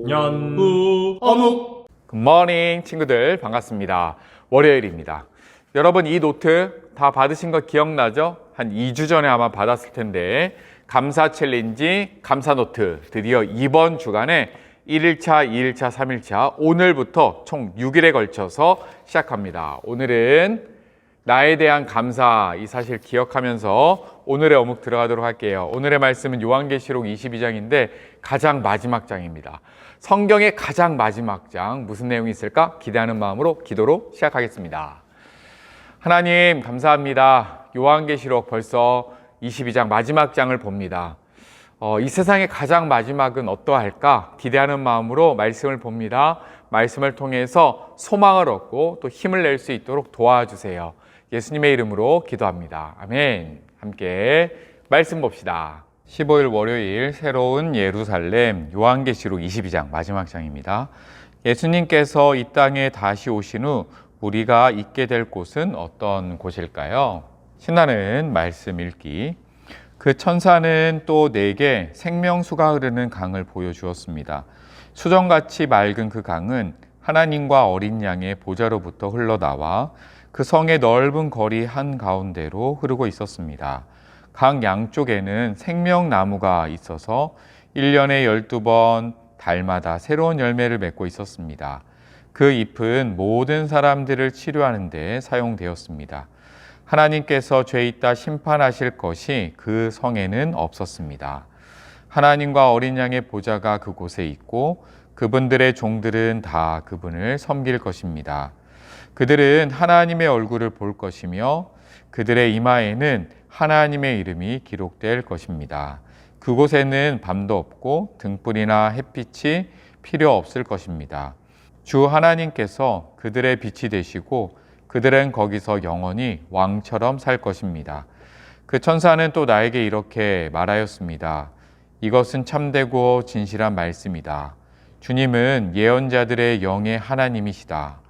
연구 어묵. 굿모닝 친구들, 반갑습니다. 월요일입니다. 여러분, 이 노트 다 받으신 거 기억나죠? 한 2주 전에 아마 받았을 텐데, 감사 챌린지 감사 노트 드디어 이번 주간에 1일차, 2일차, 3일차 오늘부터 총 6일에 걸쳐서 시작합니다. 오늘은 나에 대한 감사, 이 사실 기억하면서 오늘의 어묵 들어가도록 할게요. 오늘의 말씀은 요한계시록 22장인데 가장 마지막 장입니다. 성경의 가장 마지막 장, 무슨 내용이 있을까? 기대하는 마음으로 기도로 시작하겠습니다. 하나님 감사합니다. 요한계시록 벌써 22장 마지막 장을 봅니다. 이 세상의 가장 마지막은 어떠할까? 기대하는 마음으로 말씀을 봅니다. 말씀을 통해서 소망을 얻고 또 힘을 낼 수 있도록 도와주세요. 예수님의 이름으로 기도합니다. 아멘. 함께 말씀 봅시다. 15일 월요일 새로운 예루살렘 요한계시록 22장 마지막 장입니다. 예수님께서 이 땅에 다시 오신 후 우리가 있게 될 곳은 어떤 곳일까요? 신나는 말씀 읽기. 그 천사는 또 내게 생명수가 흐르는 강을 보여주었습니다. 수정같이 맑은 그 강은 하나님과 어린 양의 보좌로부터 흘러나와 그 성의 넓은 거리 한가운데로 흐르고 있었습니다. 강 양쪽에는 생명나무가 있어서 1년에 12번 달마다 새로운 열매를 맺고 있었습니다. 그 잎은 모든 사람들을 치료하는 데 사용되었습니다. 하나님께서 죄 있다 심판하실 것이 그 성에는 없었습니다. 하나님과 어린 양의 보좌가 그곳에 있고 그분들의 종들은 다 그분을 섬길 것입니다. 그들은 하나님의 얼굴을 볼 것이며 그들의 이마에는 하나님의 이름이 기록될 것입니다. 그곳에는 밤도 없고 등불이나 햇빛이 필요 없을 것입니다. 주 하나님께서 그들의 빛이 되시고 그들은 거기서 영원히 왕처럼 살 것입니다. 그 천사는 또 나에게 이렇게 말하였습니다. 이것은 참되고 진실한 말씀이다. 주님은 예언자들의 영의 하나님이시다.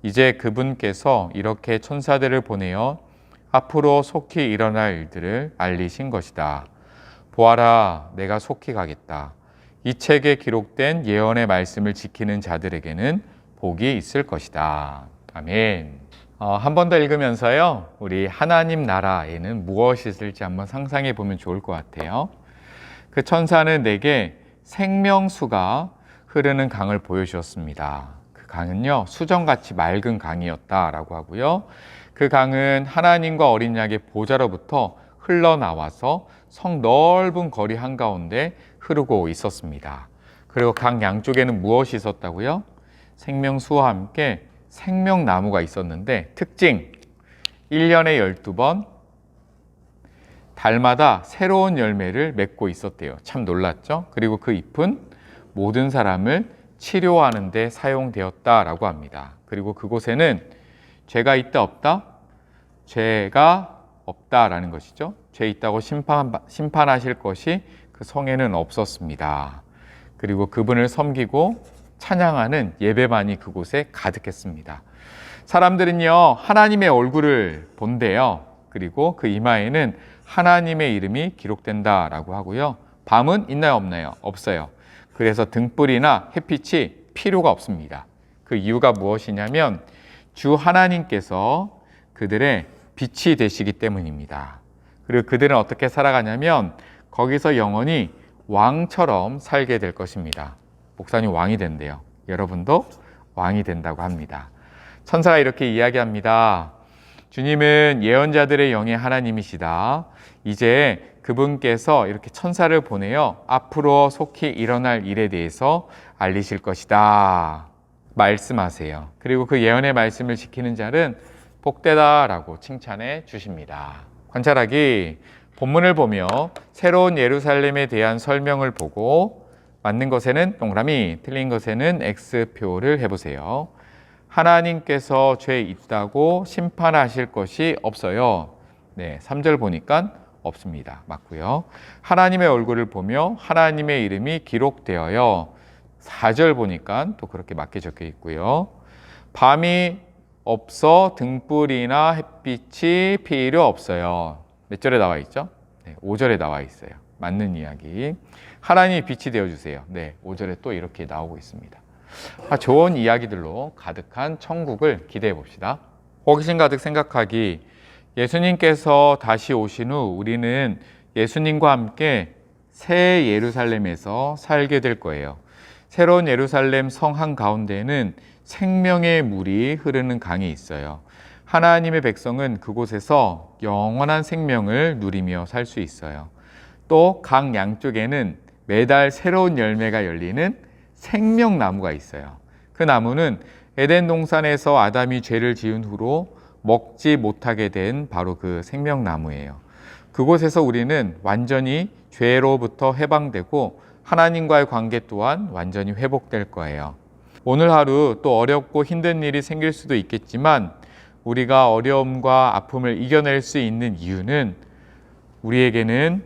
이제 그분께서 이렇게 천사들을 보내어 앞으로 속히 일어날 일들을 알리신 것이다. 보아라, 내가 속히 가겠다. 이 책에 기록된 예언의 말씀을 지키는 자들에게는 복이 있을 것이다. 아멘. 한 번 더 읽으면서요, 우리 하나님 나라에는 무엇이 있을지 한번 상상해 보면 좋을 것 같아요. 그 천사는 내게 생명수가 흐르는 강을 보여주었습니다. 그 강은요, 수정같이 맑은 강이었다라고 하고요. 그 강은 하나님과 어린 양의 보좌로부터 흘러나와서 성 넓은 거리 한가운데 흐르고 있었습니다. 그리고 강 양쪽에는 무엇이 있었다고요? 생명수와 함께 생명나무가 있었는데 특징, 1년에 12번 달마다 새로운 열매를 맺고 있었대요. 참 놀랐죠? 그리고 그 잎은 모든 사람을 치료하는 데 사용되었다라고 합니다. 그리고 그곳에는 죄가 있다 없다? 죄가 없다라는 것이죠. 죄 있다고 심판하실 것이 그 성에는 없었습니다. 그리고 그분을 섬기고 찬양하는 예배만이 그곳에 가득했습니다. 사람들은요, 하나님의 얼굴을 본대요. 그리고 그 이마에는 하나님의 이름이 기록된다라고 하고요. 밤은 있나요, 없나요? 없어요. 그래서 등불이나 햇빛이 필요가 없습니다. 그 이유가 무엇이냐면 주 하나님께서 그들의 빛이 되시기 때문입니다. 그리고 그들은 어떻게 살아가냐면 거기서 영원히 왕처럼 살게 될 것입니다. 목사님 왕이 된대요. 여러분도 왕이 된다고 합니다. 천사가 이렇게 이야기합니다. 주님은 예언자들의 영의 하나님이시다. 이제 그분께서 이렇게 천사를 보내어 앞으로 속히 일어날 일에 대해서 알리실 것이다. 말씀하세요. 그리고 그 예언의 말씀을 지키는 자는 복되다라고 칭찬해 주십니다. 관찰하기. 본문을 보며 새로운 예루살렘에 대한 설명을 보고 맞는 것에는 동그라미, 틀린 것에는 X표를 해보세요. 하나님께서 죄 있다고 심판하실 것이 없어요. 네, 3절 보니까 없습니다. 맞고요. 하나님의 얼굴을 보며 하나님의 이름이 기록되어요. 4절 보니까 또 그렇게 맞게 적혀 있고요. 밤이 없어 등불이나 햇빛이 필요 없어요. 몇 절에 나와 있죠? 네, 5절에 나와 있어요. 맞는 이야기. 하나님이 빛이 되어주세요. 네, 5절에 또 이렇게 나오고 있습니다. 좋은 이야기들로 가득한 천국을 기대해 봅시다. 호기심 가득 생각하기. 예수님께서 다시 오신 후 우리는 예수님과 함께 새 예루살렘에서 살게 될 거예요. 새로운 예루살렘 성 한가운데에는 생명의 물이 흐르는 강이 있어요. 하나님의 백성은 그곳에서 영원한 생명을 누리며 살 수 있어요. 또 강 양쪽에는 매달 새로운 열매가 열리는 생명나무가 있어요. 그 나무는 에덴 동산에서 아담이 죄를 지은 후로 먹지 못하게 된 바로 그 생명나무예요. 그곳에서 우리는 완전히 죄로부터 해방되고 하나님과의 관계 또한 완전히 회복될 거예요. 오늘 하루 또 어렵고 힘든 일이 생길 수도 있겠지만 우리가 어려움과 아픔을 이겨낼 수 있는 이유는 우리에게는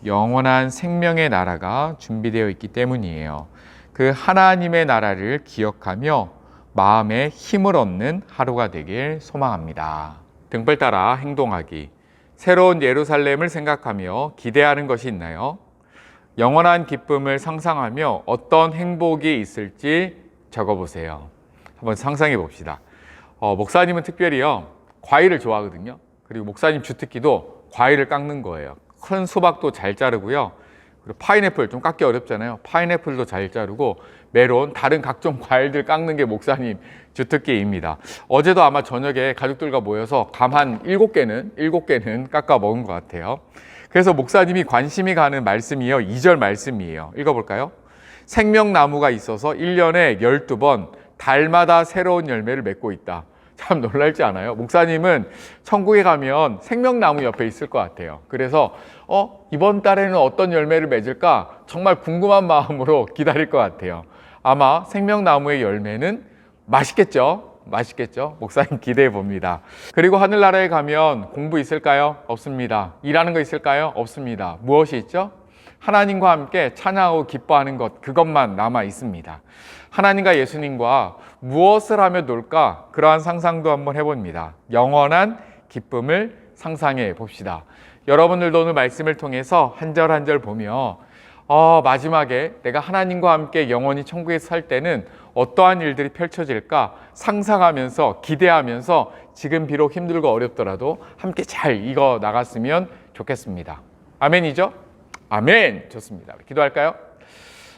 영원한 생명의 나라가 준비되어 있기 때문이에요. 그 하나님의 나라를 기억하며 마음에 힘을 얻는 하루가 되길 소망합니다. 등불 따라 행동하기. 새로운 예루살렘을 생각하며 기대하는 것이 있나요? 영원한 기쁨을 상상하며 어떤 행복이 있을지 적어보세요. 한번 상상해 봅시다. 목사님은 특별히요, 과일을 좋아하거든요. 그리고 목사님 주특기도 과일을 깎는 거예요. 큰 수박도 잘 자르고요. 그리고 파인애플 좀 깎기 어렵잖아요. 파인애플도 잘 자르고 메론, 다른 각종 과일들 깎는 게 목사님 주특기입니다. 어제도 아마 저녁에 가족들과 모여서 감 한 7개는 깎아 먹은 것 같아요. 그래서 목사님이 관심이 가는 말씀이요, 2절 말씀이에요. 읽어볼까요? 생명나무가 있어서 1년에 12번 달마다 새로운 열매를 맺고 있다. 참 놀랄지 않아요? 목사님은 천국에 가면 생명나무 옆에 있을 것 같아요. 그래서 이번 달에는 어떤 열매를 맺을까 정말 궁금한 마음으로 기다릴 것 같아요. 아마 생명나무의 열매는 맛있겠죠? 맛있겠죠? 목사님 기대해 봅니다. 그리고 하늘나라에 가면 공부 있을까요? 없습니다. 일하는 거 있을까요? 없습니다. 무엇이 있죠? 하나님과 함께 찬양하고 기뻐하는 것, 그것만 남아 있습니다. 하나님과 예수님과 무엇을 하며 놀까? 그러한 상상도 한번 해봅니다. 영원한 기쁨을 상상해 봅시다. 여러분들도 오늘 말씀을 통해서 한 절 한 절 보며 마지막에 내가 하나님과 함께 영원히 천국에서 살 때는 어떠한 일들이 펼쳐질까 상상하면서 기대하면서 지금 비록 힘들고 어렵더라도 함께 잘 이겨 나갔으면 좋겠습니다. 아멘이죠? 아멘. 좋습니다. 기도할까요?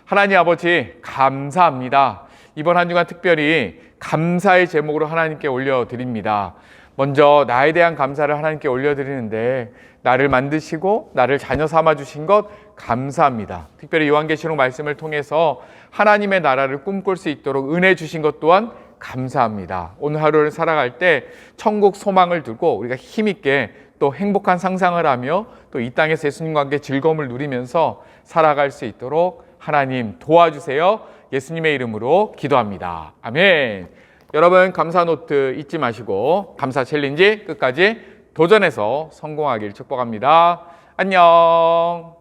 하나님 아버지 감사합니다. 이번 한 주간 특별히 감사의 제목으로 하나님께 올려드립니다. 먼저 나에 대한 감사를 하나님께 올려드리는데 나를 만드시고 나를 자녀 삼아주신 것 감사합니다. 특별히 요한계시록 말씀을 통해서 하나님의 나라를 꿈꿀 수 있도록 은혜 주신 것 또한 감사합니다. 오늘 하루를 살아갈 때 천국 소망을 두고 우리가 힘있게 또 행복한 상상을 하며 또 이 땅에서 예수님과 함께 즐거움을 누리면서 살아갈 수 있도록 하나님 도와주세요. 예수님의 이름으로 기도합니다. 아멘. 여러분 감사 노트 잊지 마시고 감사 챌린지 끝까지 도전해서 성공하길 축복합니다. 안녕.